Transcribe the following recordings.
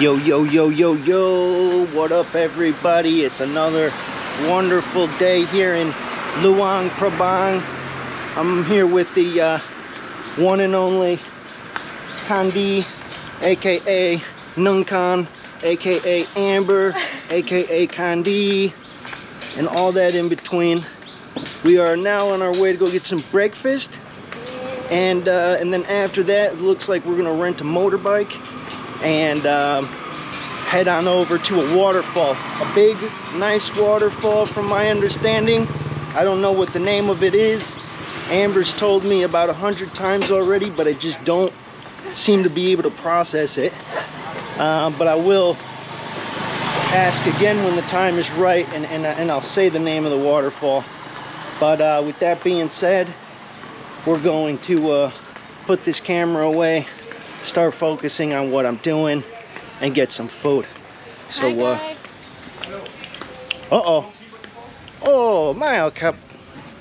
Yo, yo, yo, yo, yo, what up everybody? It's another wonderful day here in Luang, Prabang. I'm here with the one and only Kandi, aka Nungkan, aka Amber, aka Kandi, and all that in between. We are now on our way to go get some breakfast, and then after that, it looks like we're gonna rent a motorbike and head on over to a waterfall. A big, nice waterfall from my understanding. I don't know what the name of it is. Amber's told me about 100 times already, but I just don't seem to be able to process it. But I will ask again when the time is right, and I'll say the name of the waterfall. But with that being said, we're going to put this camera away, start focusing on what I'm doing, and get some food. So oh my cup.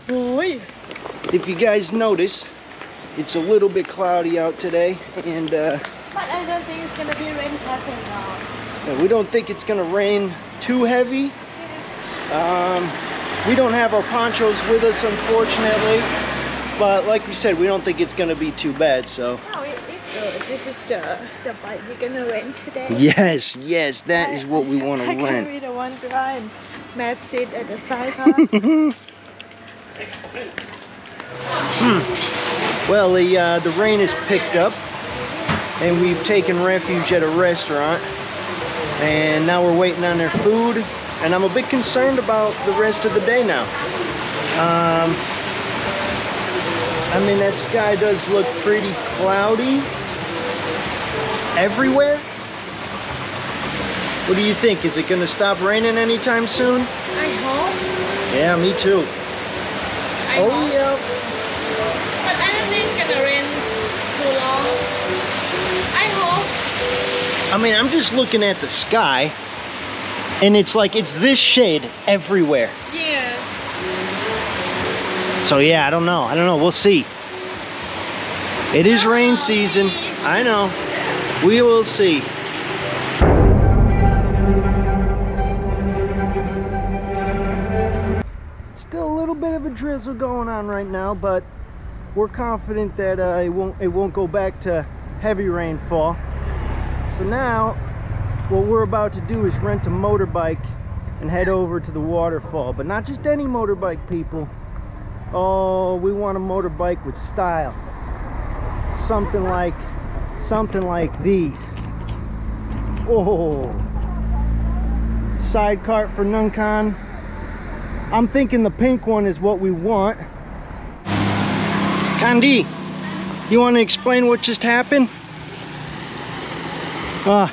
If you guys notice, it's a little bit cloudy out today, and but I don't think it's gonna be rain passing now. we don't think it's gonna rain too heavy. We don't have our ponchos with us, unfortunately, but like we said, we don't think it's gonna be too bad. So no, this is the bike we're gonna rent today. yes, that is what we want to I rent. can be the one drive. Matt sit at the side. Well, the rain has picked up, and we've taken refuge at a restaurant, and now we're waiting on their food, and I'm a bit concerned about the rest of the day now. I mean, that sky does look pretty cloudy everywhere. What do you think? Is it going to stop raining anytime soon? I hope. Yeah, me too. I hope. Yeah. But I don't think it's gonna rain too long. I hope. I mean, I'm just looking at the sky, and it's like it's this shade everywhere. Yeah. So yeah, I don't know. We'll see. It is rain season. I know. We will see. Still a little bit of a drizzle going on right now, but we're confident that it won't go back to heavy rainfall. So now what we're about to do is rent a motorbike and head over to the waterfall. But not just any motorbike, people. Oh, we want a motorbike with style. Something like these. Oh, side cart for Nungkan. I'm thinking the pink one is what we want. Kandi, you want to explain what just happened? I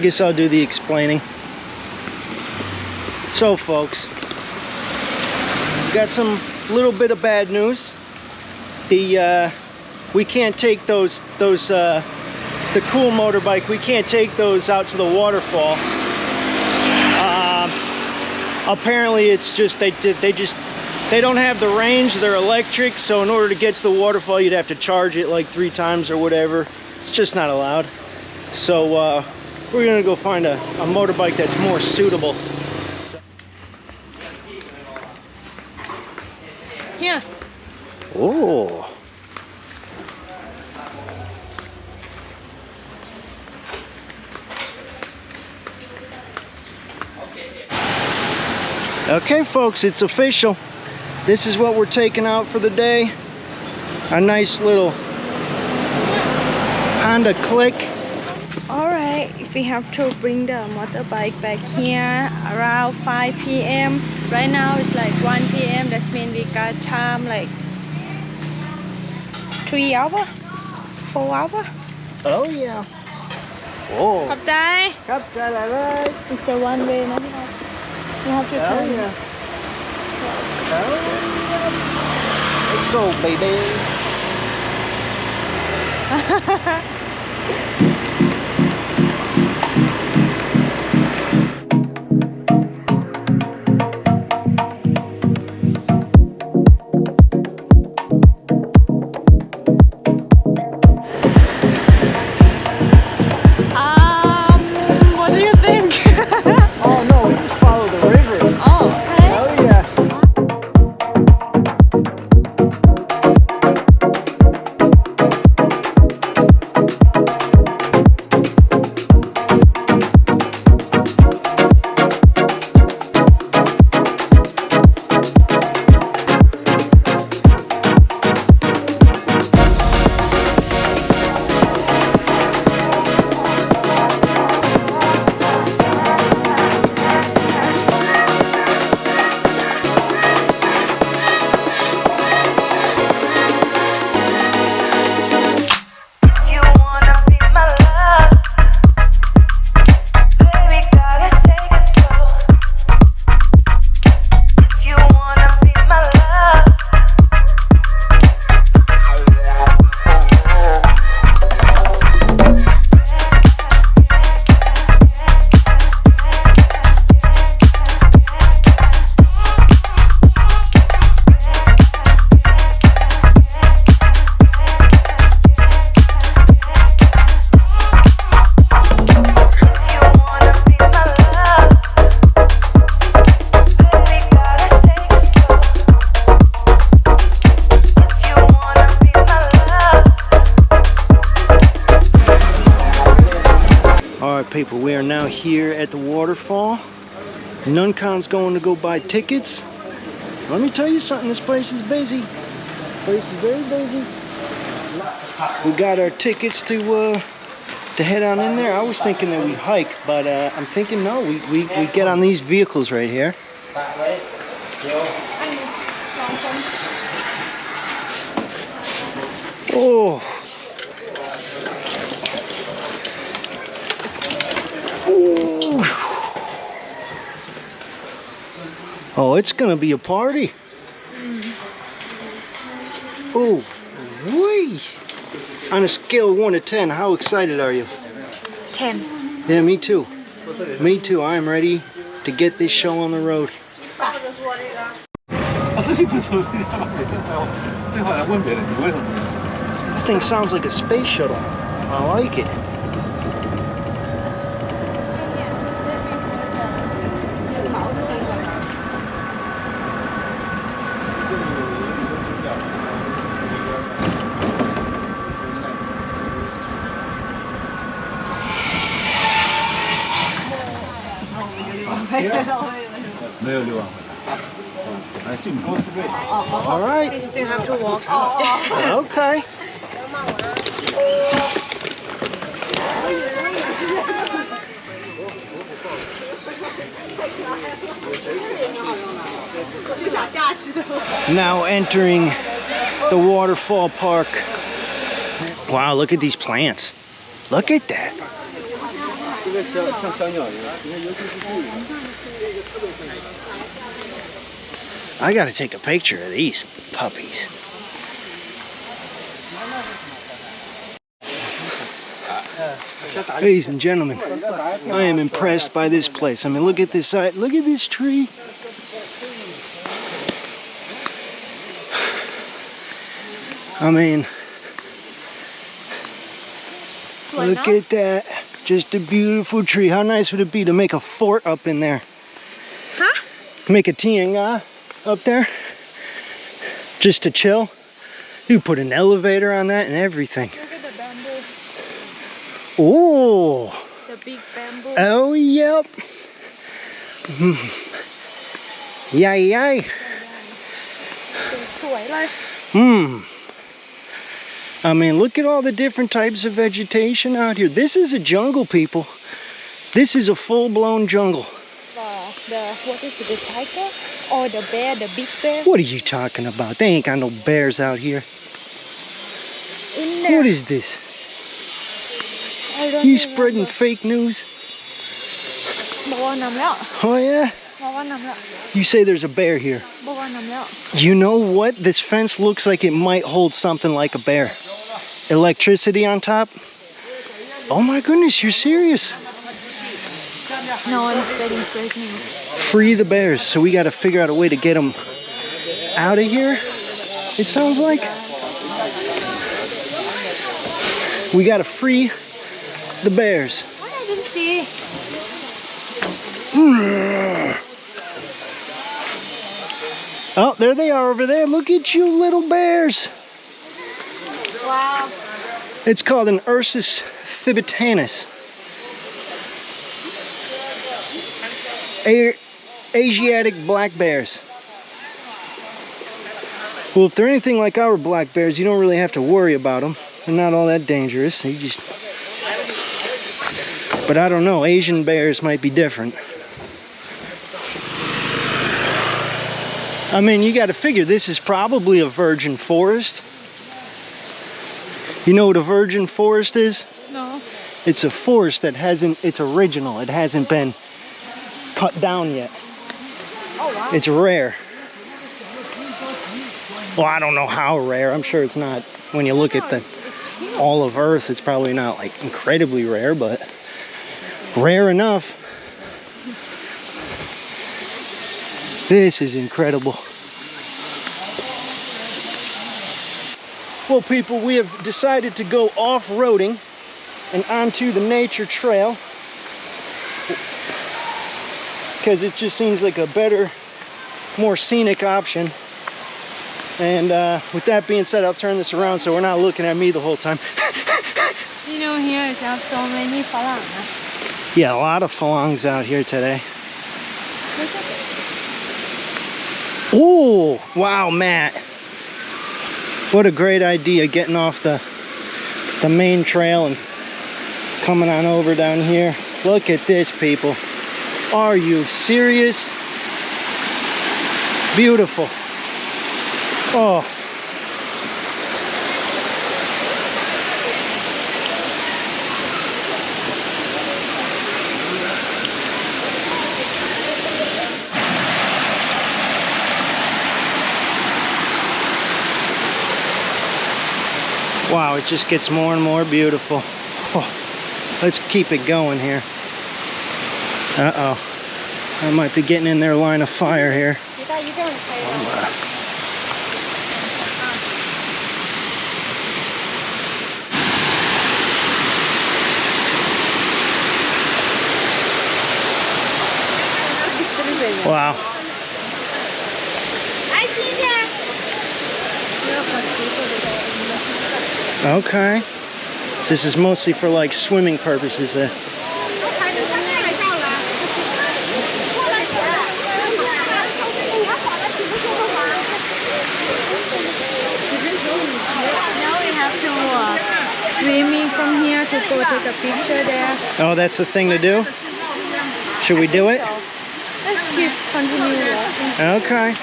guess I'll do the explaining. So folks, got some little bit of bad news. We can't take those the cool motorbike, we can't take those out to the waterfall. Apparently it's just they don't have the range. They're electric, so in order to get to the waterfall you'd have to charge it like 3 times or whatever. It's just not allowed. So we're gonna go find a motorbike that's more suitable. Yeah. Oh. Okay folks, it's official. This is what we're taking out for the day. A nice little Honda Click. Alright, we have to bring the motorbike back here around 5 p.m. Right now it's like 1 p.m. That means we got time like 3 hours? 4 hours? Oh yeah. Oh. ขอบใจ Khắp ra là đây. It's the one way, no? You have to Oh turn. yeah. Oh yeah. Let's go, baby. people, we are now here at the waterfall. Nuncon's going to go buy tickets. Let me tell you something, this place is busy. Place is very busy. We got our tickets to head on in there. I was thinking that we hike, but I'm thinking no, we get on these vehicles right here. Oh. Ooh. Oh, it's gonna be a party. Oh, wee! On a scale of 1 to 10, how excited are you? 10. Yeah, me too. Me too. I'm ready to get this show on the road. This thing sounds like a space shuttle. I like it. All right. We still have to walk. Okay. Now entering the waterfall park. Wow, look at these plants. Look at that. I gotta take a picture of these puppies. Ladies and gentlemen, I am impressed by this place. I mean, look at this side. Look at this tree. I mean, look at that. Just a beautiful tree. How nice would it be to make a fort up in there? Huh? Make a tianga up there. Just to chill. You put an elevator on that and everything. Look at the bamboo. Oh. The big bamboo. Oh, yep. Yay, yay. I mean, look at all the different types of vegetation out here. This is a jungle, people. This is a full-blown jungle. What is it, the tiger or the bear, the big bear? What are you talking about? They ain't got no bears out here. In there. What is this? I don't You remember. spreading fake news? Oh yeah? You say there's a bear here. You know what? This fence looks like it might hold something like a bear. Electricity on top. Oh my goodness, you're serious? No, I'm spreading fake news. Free the bears. So we got to figure out a way to get them out of here. It sounds like we got to free the bears. What I didn't see. Oh, there they are over there. Look at you, little bears. Wow. It's called an Ursus thibetanus. Asiatic black bears. Well, if they're anything like our black bears, you don't really have to worry about them. They're not all that dangerous. They just... But I don't know, Asian bears might be different. I mean, you got to figure this is probably a virgin forest. You know what a virgin forest is? No. It's a forest that hasn't, it's original. It hasn't been cut down yet. Oh, wow. It's rare. Well, I don't know how rare. I'm sure it's not. When you look at the all of Earth, it's probably not like incredibly rare, but rare enough. This is incredible. Well, people, we have decided to go off-roading and onto the nature trail because it just seems like a better, more scenic option. And with that being said, I'll turn this around so we're not looking at me the whole time. You know, here is have so many falang. Yeah, a lot of Falungs out here today. Oh, wow, Matt. What a great idea, getting off the main trail and coming on over down here. Look at this, people. Are you serious? Beautiful. Oh. Wow, it just gets more and more beautiful. Oh, let's keep it going here. Uh-oh. I might be getting in their line of fire here. Wow. Okay. This is mostly for like swimming purposes there. Now we have to swimming from here to go take a picture there. Oh, that's the thing to do? Should we do it? Let's keep continue walking. Okay.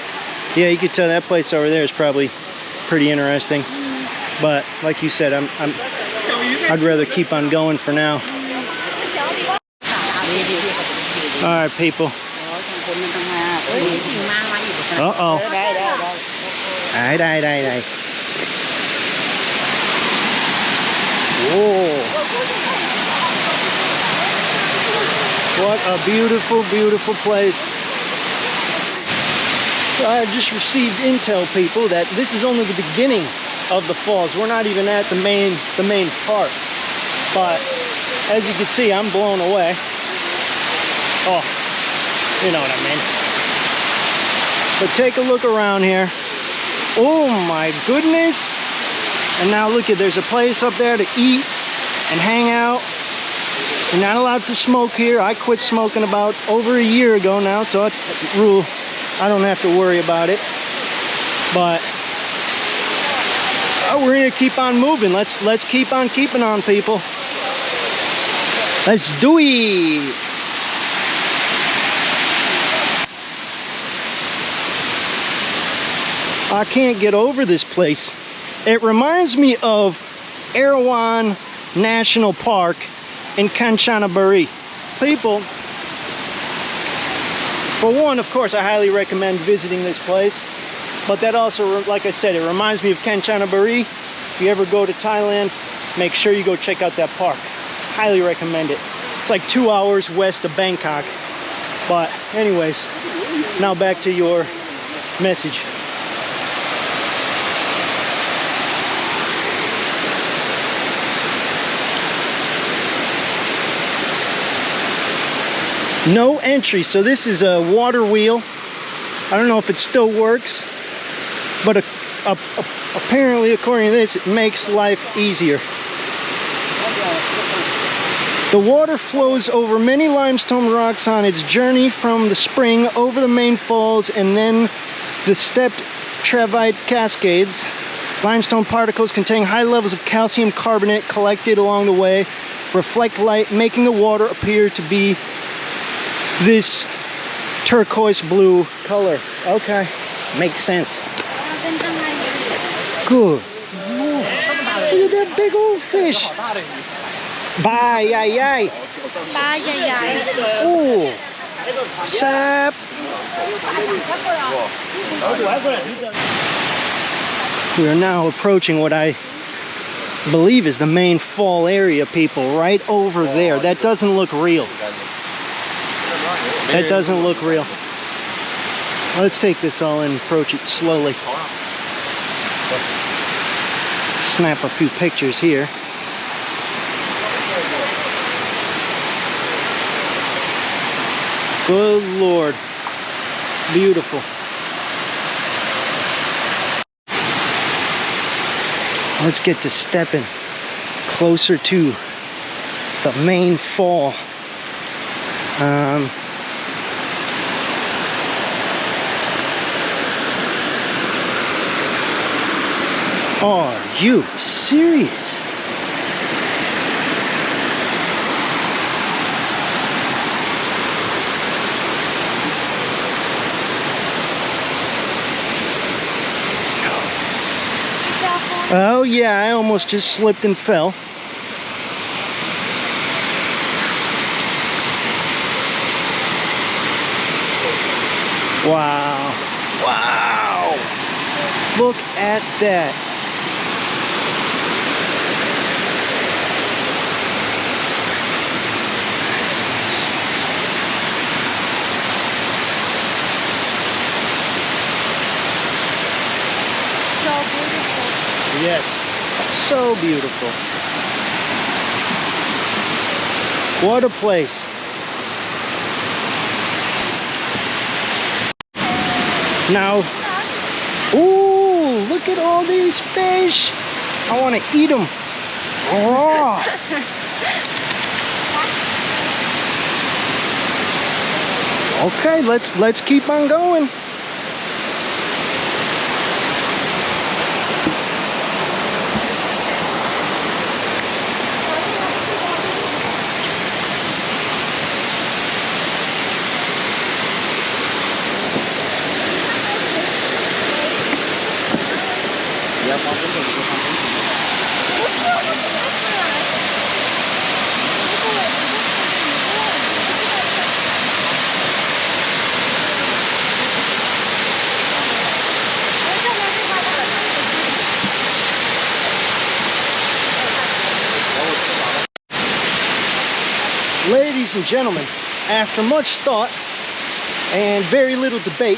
Yeah, you could tell that place over there is probably pretty interesting. But like you said, I'd rather keep on going for now. All right, people. Uh-oh. Đây. Whoa. What a beautiful, beautiful place. So I just received intel, people, that this is only the beginning of the falls. We're not even at the main part. But as you can see, I'm blown away. Oh, you know what I mean. But take a look around here. Oh my goodness. And now look at, there's a place up there to eat and hang out. You're not allowed to smoke here. I quit smoking about over a year ago now, so it's a rule. I don't have to worry about it. But we're gonna keep on moving. Let's keep on keeping on, people. Let's do it. I can't get over this place. It reminds me of Erawan National Park in Kanchanaburi. People, for one, of course, I highly recommend visiting this place. But that also, like I said, it reminds me of Kanchanaburi. If you ever go to Thailand, make sure you go check out that park. Highly recommend it. It's like 2 hours west of Bangkok. But anyways, now back to your message. No entry. So this is a water wheel. I don't know if it still works, but apparently, according to this, it makes life easier. The water flows over many limestone rocks on its journey from the spring over the main falls and then the stepped trevite cascades. Limestone particles containing high levels of calcium carbonate collected along the way reflect light, making the water appear to be this turquoise blue color. Okay, makes sense. Good. Look at that big old fish. Bye, yay. Bye, yay. Oh, sap. We are now approaching what I believe is the main fall area, people, right over there. That doesn't look real. That doesn't look real. Let's take this all in and approach it slowly. Snap a few pictures here. Good Lord. Beautiful. Let's get to stepping closer to the main fall. Are you serious? Oh yeah, I almost just slipped and fell. Wow. Wow. Look at that. So beautiful. Yes, so beautiful. What a place. Now, ooh, look at all these fish. I want to eat them raw. Okay, let's keep on going. Ladies and gentlemen, after much thought and very little debate,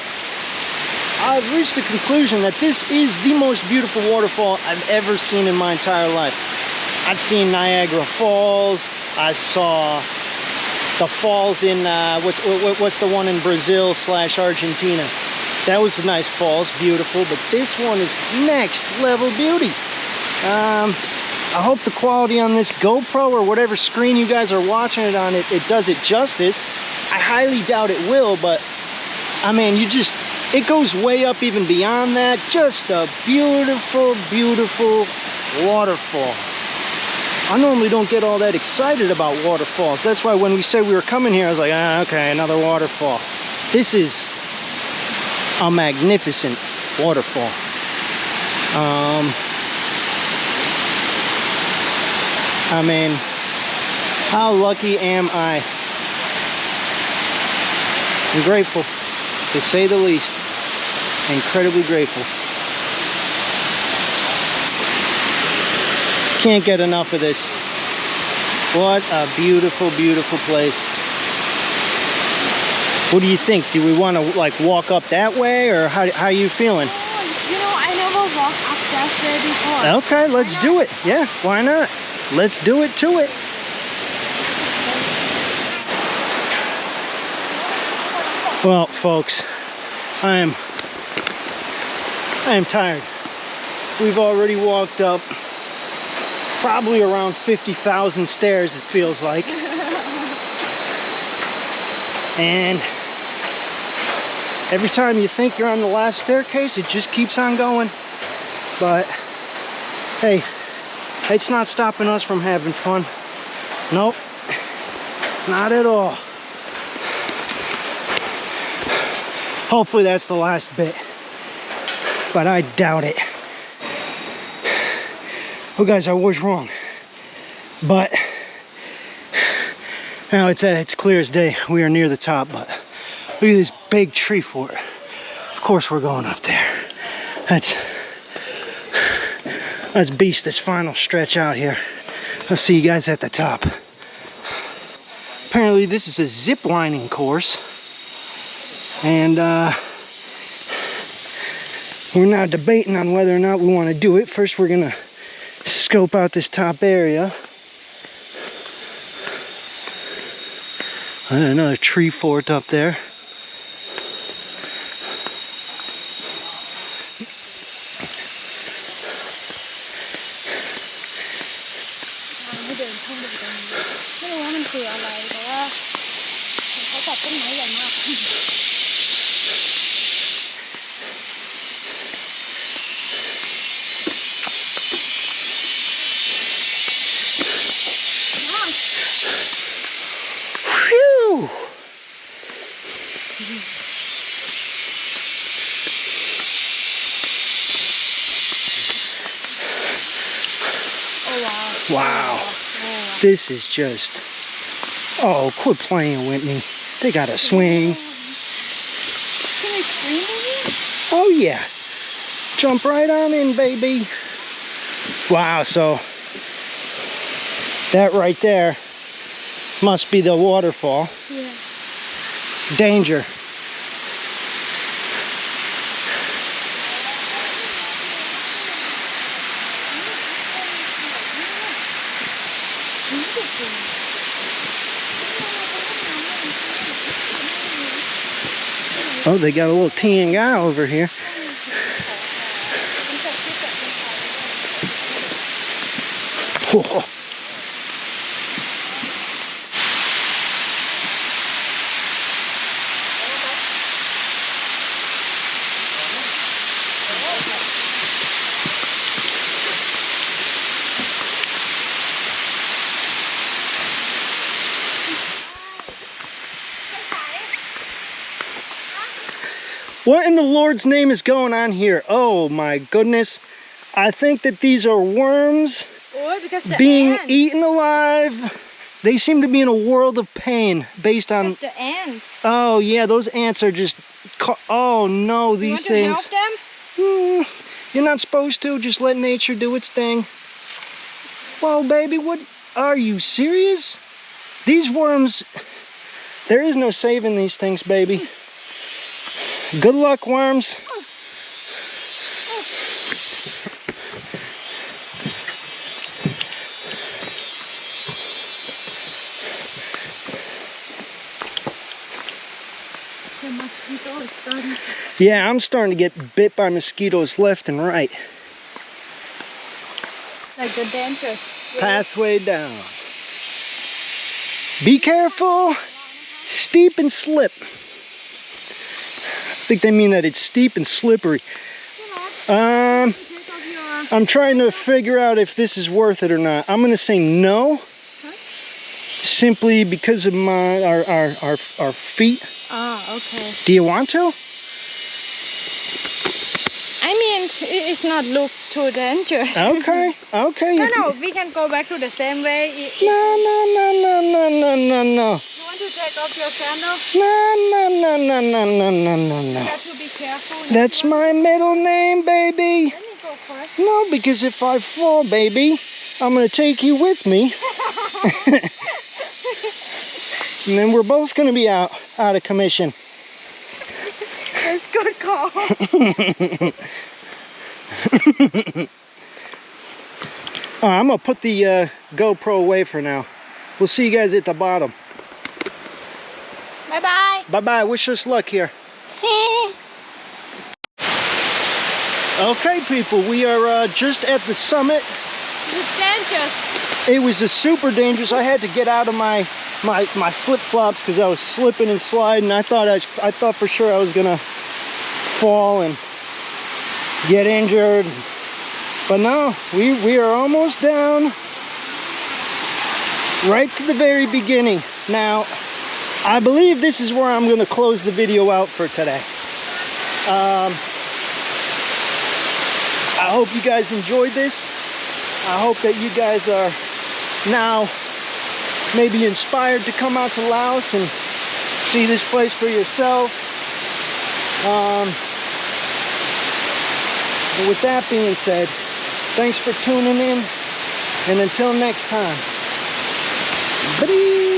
I've reached the conclusion that this is the most beautiful waterfall I've ever seen in my entire life. I've seen Niagara Falls. I saw the falls in what's the one in Brazil / Argentina. That was a nice falls, beautiful, but this one is next level beauty. I hope the quality on this GoPro or whatever screen you guys are watching it on, it does it justice. I highly doubt it will, but I mean, it goes way up even beyond that. Just a beautiful, beautiful waterfall. I normally don't get all that excited about waterfalls. That's why when we said we were coming here, I was like, okay, another waterfall. This is a magnificent waterfall. I mean, how lucky am I? I'm grateful, to say the least. Incredibly grateful. Can't get enough of this. What a beautiful, beautiful place. What do you think? Do we want to like walk up that way, or how are you feeling? Oh, you know, I never walked up that way before. Okay, let's do it. Yeah, why not? Let's do it to it. Well, folks, I am tired. We've already walked up probably around 50,000 stairs, it feels like. And every time you think you're on the last staircase, it just keeps on going. But hey, it's not stopping us from having fun. Nope, not at all. Hopefully that's the last bit, but I doubt it. Oh guys, I was wrong, but now it's clear as day. We are near the top, but look at this big tree fort. Of course we're going up there. Let's beast this final stretch out here. I'll see you guys at the top. Apparently this is a zip lining course. And we're now debating on whether or not we want to do it. First we're gonna scope out this top area. And another tree fort up there. Oh wow. Wow. This is just... Oh, quit playing with me. They got a swing. Can I swing in here? Oh yeah. Jump right on in, baby. Wow, so that right there must be the waterfall. Yeah. Danger. Oh, they got a little guy over here. Whoa. What in the Lord's name is going on here? Oh my goodness. I think that these are worms being eaten alive. They seem to be in a world of pain based on... That's the ants. Oh yeah, those ants are just... Oh no, these things... You want to help them? You're not supposed to. Just let nature do its thing. Whoa, baby, what... Are you serious? These worms... There is no saving these things, baby. Good luck, worms. The mosquito is starting. Yeah, I'm starting to get bit by mosquitoes left and right. Like the danger. Pathway down. Be careful. Steep and slip. I think they mean that it's steep and slippery. I'm trying to figure out if this is worth it or not. I'm gonna say no. Simply because of our feet. Ah, okay. Do you want to? I mean, it's not look too dangerous. Okay, okay. No, we can go back to the same way. No. You want to take off your sandal? No. You have to be careful. That's my middle name, baby. Let me go first. No, because if I fall, baby, I'm gonna take you with me. And then we're both gonna be out of commission. That's a good call. I'm gonna put the GoPro away for now. We'll see you guys at the bottom. Bye-bye. Bye-bye. Wish us luck here. Okay, people, we are just at the summit. It's dangerous. It was super dangerous. I had to get out of my flip-flops because I was slipping and sliding. I thought for sure I was gonna fall and get injured. But no, we are almost down right to the very beginning. Now, I believe this is where I'm gonna close the video out for today. I hope you guys enjoyed this. I hope that you guys are now maybe inspired to come out to Laos and see this place for yourself. And with that being said, thanks for tuning in, and until next time, bye.